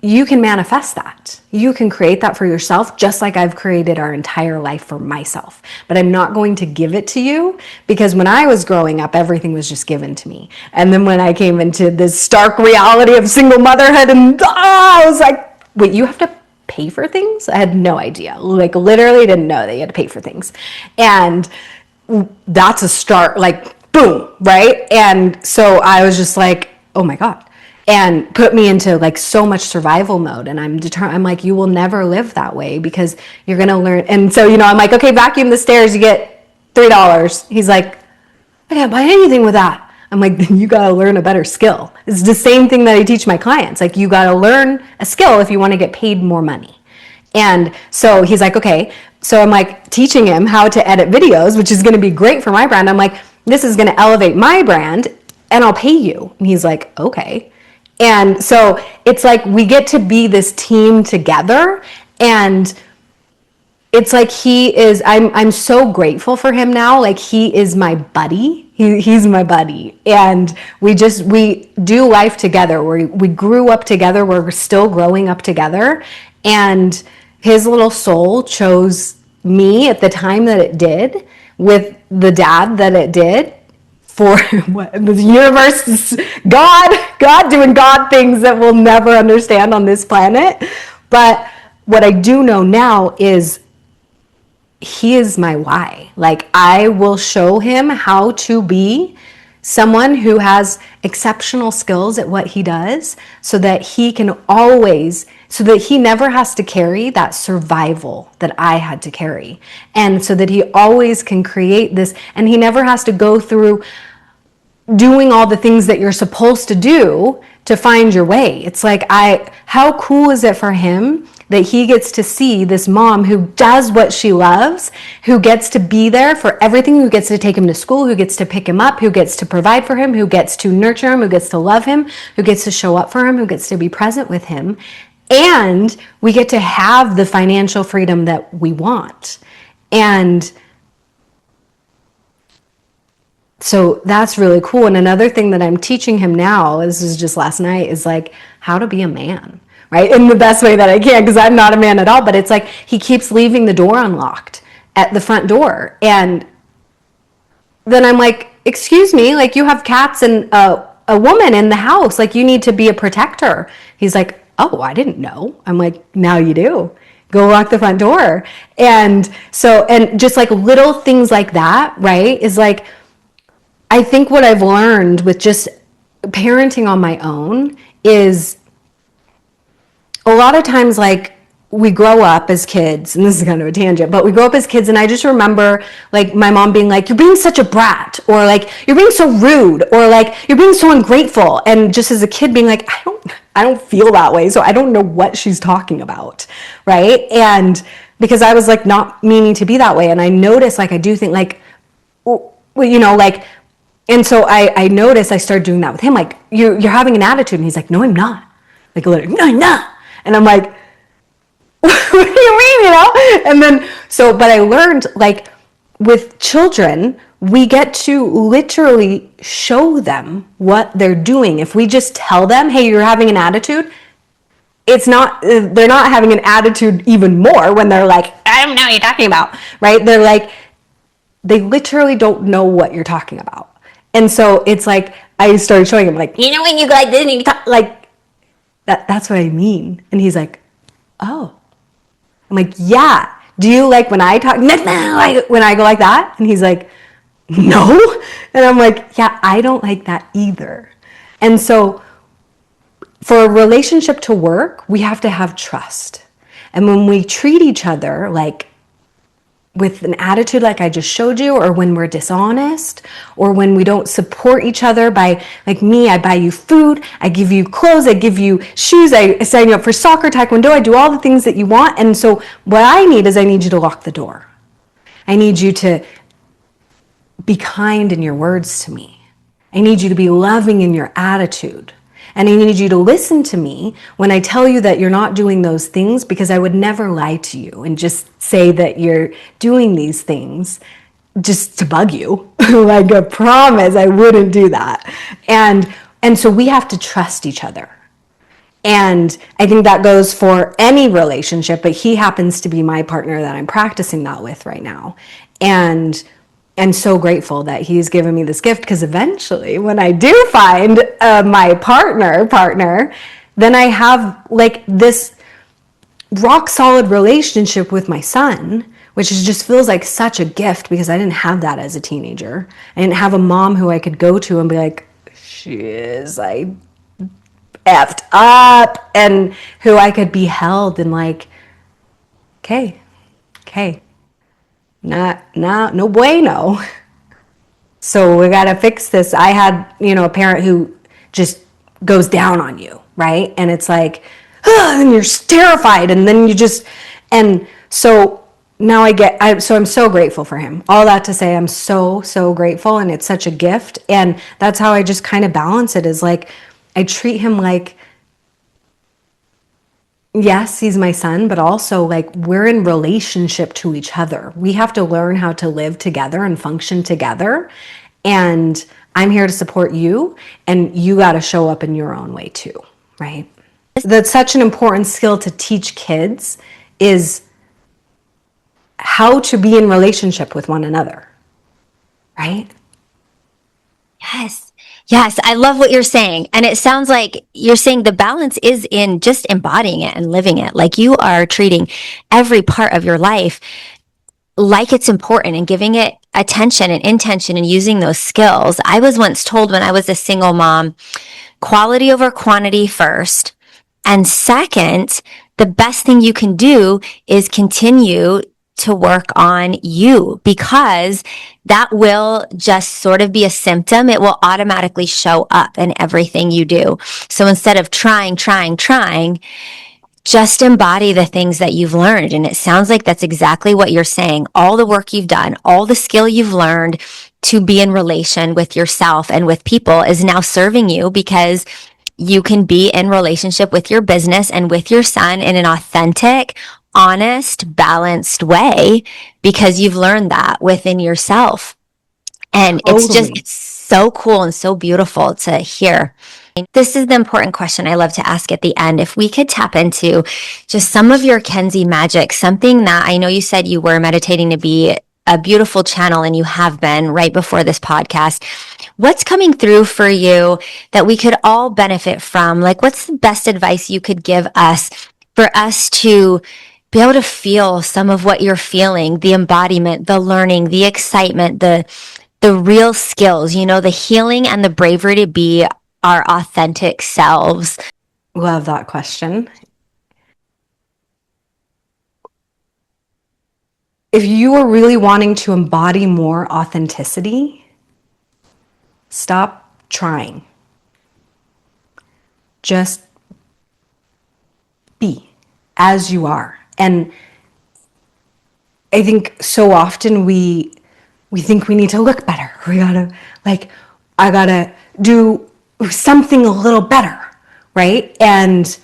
You can manifest that. You can create that for yourself, just like I've created our entire life for myself. But I'm not going to give it to you, because when I was growing up, everything was just given to me. And then when I came into this stark reality of single motherhood, and I was like, wait, you have to pay for things? I had no idea. Like, literally didn't know that you had to pay for things. And that's a start, like, boom, right? And so I was just like, oh my God. And put me into like so much survival mode. And I'm like, you will never live that way, because you're going to learn. And so, I'm like, okay, vacuum the stairs, you get $3. He's like, I can't buy anything with that. I'm like, then you got to learn a better skill. It's the same thing that I teach my clients. Like, you got to learn a skill if you want to get paid more money. And so he's like, okay. So I'm like teaching him how to edit videos, which is going to be great for my brand. I'm like, this is going to elevate my brand and I'll pay you. And he's like, okay. And so it's like we get to be this team together, and it's like I'm so grateful for him now. Like, he is my buddy. He's my buddy. And we do life together. We grew up together. We're still growing up together. And his little soul chose me at the time that it did, with the dad that it did. For what, the universe, God doing God things that we'll never understand on this planet. But what I do know now is he is my why. Like, I will show him how to be someone who has exceptional skills at what he does, so that he never has to carry that survival that I had to carry. And so that he always can create this, and he never has to go through doing all the things that you're supposed to do to find your way. It's like, how cool is it for him that he gets to see this mom who does what she loves, who gets to be there for everything, who gets to take him to school, who gets to pick him up, who gets to provide for him, who gets to nurture him, who gets to love him, who gets to show up for him, who gets to be present with him. And we get to have the financial freedom that we want. And so that's really cool. And another thing that I'm teaching him now, this is just last night, is like how to be a man, right? In the best way that I can, because I'm not a man at all. But it's like he keeps leaving the door unlocked at the front door. And then I'm like, excuse me, like, you have cats and a woman in the house. Like, you need to be a protector. He's like, oh, I didn't know. I'm like, now you do. Go lock the front door. And so, and just like little things like that, right, is like, I think what I've learned with just parenting on my own is a lot of times, like, we grow up as kids, and this is kind of a tangent, but we grow up as kids, and I just remember like my mom being like, you're being such a brat, or like, you're being so rude, or like, you're being so ungrateful. And just as a kid being like, I don't feel that way, so I don't know what she's talking about, right? And because I was like not meaning to be that way, and I noticed, like, I do think like, like, and so I noticed I started doing that with him. Like, you're having an attitude. And he's like, no, I'm not. Like, literally, no, I'm not. And I'm like, what do you mean, And then, but I learned, like, with children, we get to literally show them what they're doing. If we just tell them, hey, you're having an attitude, they're not having an attitude even more when they're like, I don't know what you're talking about, right? They're like, they literally don't know what you're talking about. And so it's like, I started showing him, like, when you go like this and you talk like that's what I mean. And he's like, oh. I'm like, yeah. Do you like when I talk, when I go like that? And he's like, no. And I'm like, yeah, I don't like that either. And so for a relationship to work, we have to have trust. And when we treat each other like with an attitude like I just showed you, or when we're dishonest, or when we don't support each other by, like me, I buy you food, I give you clothes, I give you shoes, I sign you up for soccer, taekwondo, I do all the things that you want. And so what I need is I need you to lock the door. I need you to be kind in your words to me. I need you to be loving in your attitude. And I need you to listen to me when I tell you that you're not doing those things, because I would never lie to you and just say that you're doing these things just to bug you. Like, I promise I wouldn't do that. And so we have to trust each other. And I think that goes for any relationship, but he happens to be my partner that I'm practicing that with right now. And I'm so grateful that he's given me this gift, because eventually when I do find my partner, then I have like this rock solid relationship with my son, which just feels like such a gift, because I didn't have that as a teenager. I didn't have a mom who I could go to and be like, she is like effed up, and who I could be held and like, okay, no bueno. So we got to fix this. I had, a parent who just goes down on you, right? And it's like, and you're terrified. And then and so now so I'm so grateful for him. All that to say, I'm so, so grateful. And it's such a gift. And that's how I just kind of balance it, is like, I treat him like, yes, he's my son, but also like we're in relationship to each other. We have to learn how to live together and function together. And I'm here to support you, and you got to show up in your own way too, right? That's such an important skill to teach kids, is how to be in relationship with one another, right? Yes, I love what you're saying. And it sounds like you're saying the balance is in just embodying it and living it. Like, you are treating every part of your life like it's important and giving it attention and intention and using those skills. I was once told when I was a single mom, quality over quantity first. And second, the best thing you can do is continue to work on you, because that will just sort of be a symptom. It will automatically show up in everything you do. So instead of trying, just embody the things that you've learned. And it sounds like that's exactly what you're saying. All the work you've done, all the skill you've learned to be in relation with yourself and with people is now serving you, because you can be in relationship with your business and with your son in an authentic, honest, balanced way, because you've learned that within yourself. And it's so cool and so beautiful to hear. This is the important question I love to ask at the end. If we could tap into just some of your Kenzi magic, something that I know you said you were meditating to be a beautiful channel, and you have been right before this podcast. What's coming through for you that we could all benefit from? Like, what's the best advice you could give us for us to be able to feel some of what you're feeling, the embodiment, the learning, the excitement, the real skills, the healing and the bravery to be our authentic selves? Love that question. If you are really wanting to embody more authenticity, stop trying. Just be as you are. And I think so often we think we need to look better. I gotta do something a little better, right? And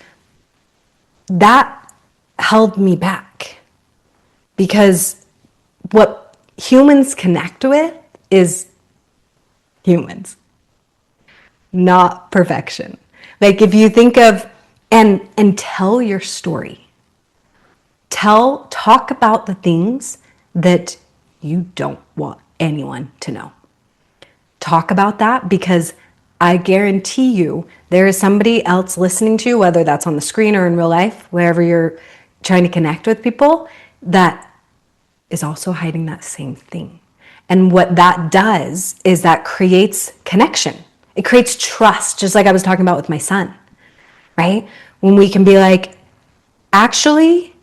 that held me back, because what humans connect with is humans, not perfection. Like, if you think of and tell your story. Talk about the things that you don't want anyone to know. Talk about that, because I guarantee you there is somebody else listening to you, whether that's on the screen or in real life, wherever you're trying to connect with people, that is also hiding that same thing. And what that does is that creates connection. It creates trust, just like I was talking about with my son. right? When we can be like, actually,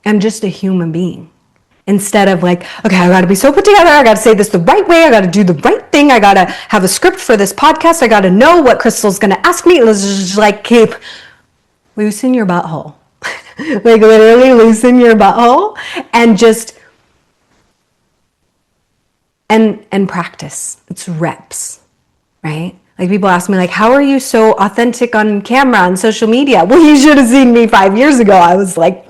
I'm just a human being. Instead of like, okay, I gotta be so put together, I gotta say this the right way, I gotta do the right thing, I gotta have a script for this podcast, I gotta know what Crystal's gonna ask me. Let's just like keep loosen your butthole. Like literally loosen your butthole and just and practice. It's reps, right? Like people ask me like, how are you so authentic on camera on social media? Well, you should have seen me 5 years ago. I was like,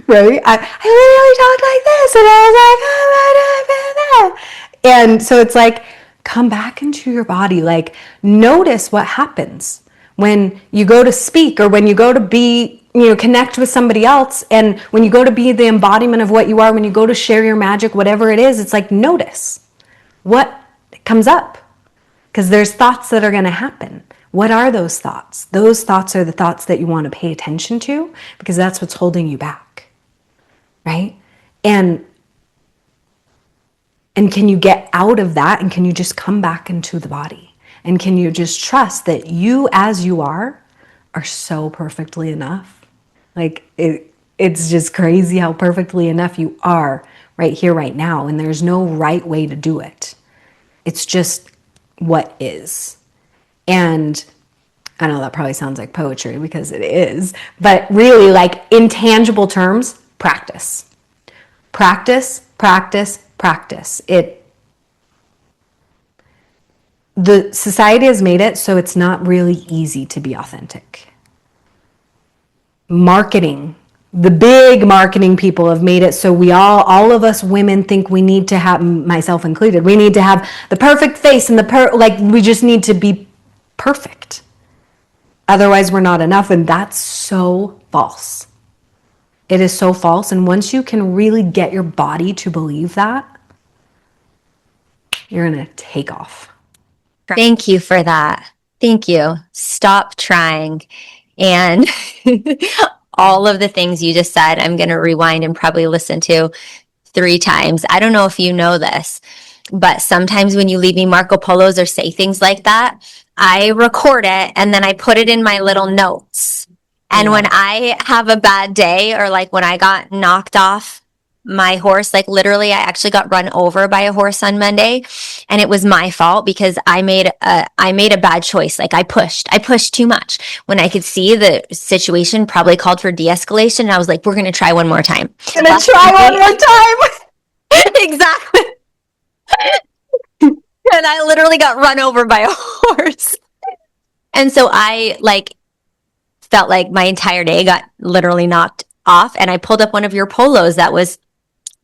right? I literally talked like this, and I was like, oh, and so it's like, come back into your body. Like, notice what happens when you go to speak, or when you go to be, connect with somebody else, and when you go to be the embodiment of what you are, when you go to share your magic, whatever it is, it's like, notice what comes up, because there's thoughts that are going to happen. What are those thoughts? Those thoughts are the thoughts that you want to pay attention to, because that's what's holding you back, right? And can you get out of that, and can you just come back into the body? And can you just trust that you as you are so perfectly enough? Like it's just crazy how perfectly enough you are right here, right now. And there's no right way to do it. It's just what is. And I know that probably sounds like poetry, because it is, but really, like, in tangible terms, practice. Practice, practice, practice. The society has made it so it's not really easy to be authentic. Marketing, the big marketing people have made it so we all of us women think we need to have, myself included, we need to have the perfect face and like we just need to be perfect. Otherwise we're not enough, and that's so false. It is so false, and once you can really get your body to believe that, you're gonna take off. Thank you for that. Thank you. Stop trying. And all of the things you just said, I'm going to rewind and probably listen to 3 times. I don't know if you know this, but sometimes when you leave me Marco Polos or say things like that, I record it and then I put it in my little notes. And when I have a bad day, or like when I got knocked off my horse, like literally I actually got run over by a horse on Monday, and it was my fault because I made a bad choice. Like I pushed too much when I could see the situation probably called for de-escalation. And I was like, we're going to try one more time. One more time. Exactly. And I literally got run over by a horse. And so I felt like my entire day got literally knocked off. And I pulled up one of your polos that was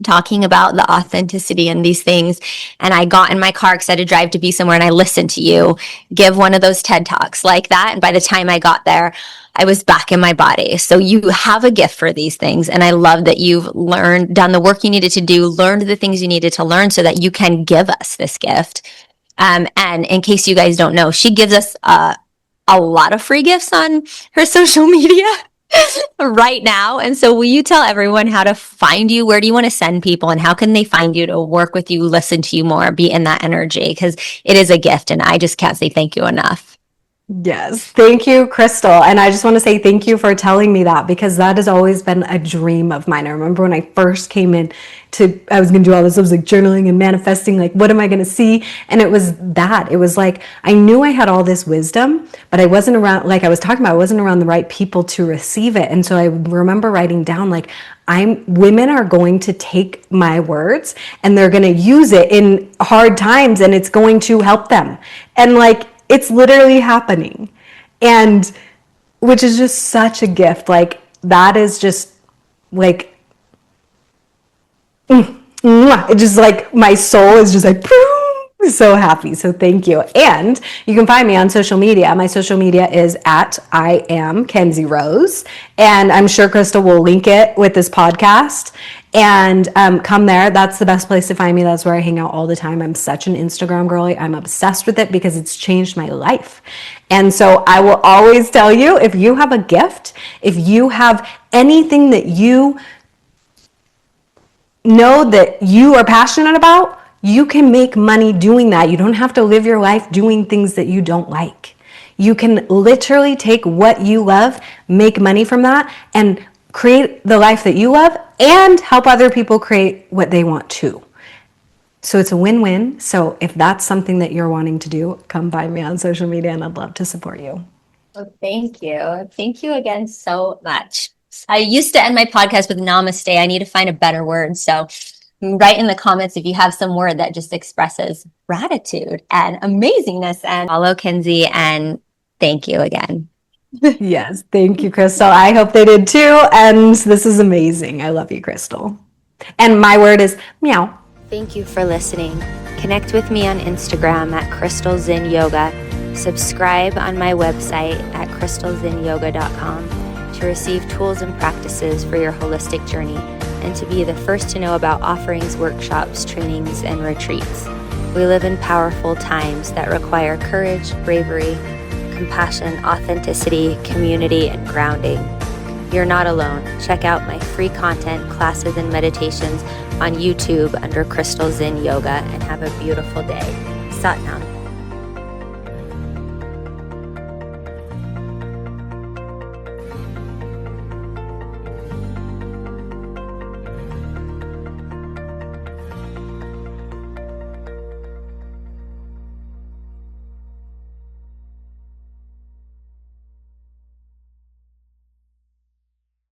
talking about the authenticity and these things. And I got in my car because I had to drive to be somewhere, and I listened to you give one of those TED Talks like that. And by the time I got there, I was back in my body. So you have a gift for these things. And I love that you've done the work you needed to do, learned the things you needed to learn so that you can give us this gift. And in case you guys don't know, she gives us a lot of free gifts on her social media right now. And so will you tell everyone how to find you? Where do you want to send people, and how can they find you to work with you, listen to you more, be in that energy? Because it is a gift, and I just can't say thank you enough. Yes. Thank you, Crystal. And I just want to say thank you for telling me that, because that has always been a dream of mine. I remember when I first came in I was going to do all this. I was like journaling and manifesting, like, what am I going to see? And it was that. It was like, I knew I had all this wisdom, but I wasn't around, like I was talking about, I wasn't around the right people to receive it. And so I remember writing down, like, women are going to take my words and they're going to use it in hard times, and it's going to help them. And like, it's literally happening. And which is just such a gift. Like, that is just like, it just like, my soul is just like, so happy. So thank you. And you can find me on social media. My social media is at I am Kenzi Rose. And I'm sure Crystal will link it with this podcast. And come there. That's the best place to find me. That's where I hang out all the time. I'm such an Instagram girly. I'm obsessed with it because it's changed my life. And so I will always tell you, if you have a gift, if you have anything that you know that you are passionate about, you can make money doing that. You don't have to live your life doing things that you don't like. You can literally take what you love, make money from that, and create the life that you love and help other people create what they want too. So it's a win-win. So if that's something that you're wanting to do, come find me on social media and I'd love to support you. Well, thank you. Thank you again so much. I used to end my podcast with namaste. I need to find a better word. So write in the comments if you have some word that just expresses gratitude and amazingness, and follow Kenzi, and thank you again. Yes, thank you, Crystal. I hope they did too. And this is amazing. I love you, Crystal. And my word is meow. Thank you for listening. Connect with me on Instagram at Crystal Zinn Yoga. Subscribe on my website at crystalzinnyoga.com to receive tools and practices for your holistic journey and to be the first to know about offerings, workshops, trainings, and retreats. We live in powerful times that require courage, bravery, compassion, authenticity, community, and grounding. You're not alone. Check out my free content, classes, and meditations on YouTube under Crystal Zinn Yoga, and have a beautiful day. Sat Nam.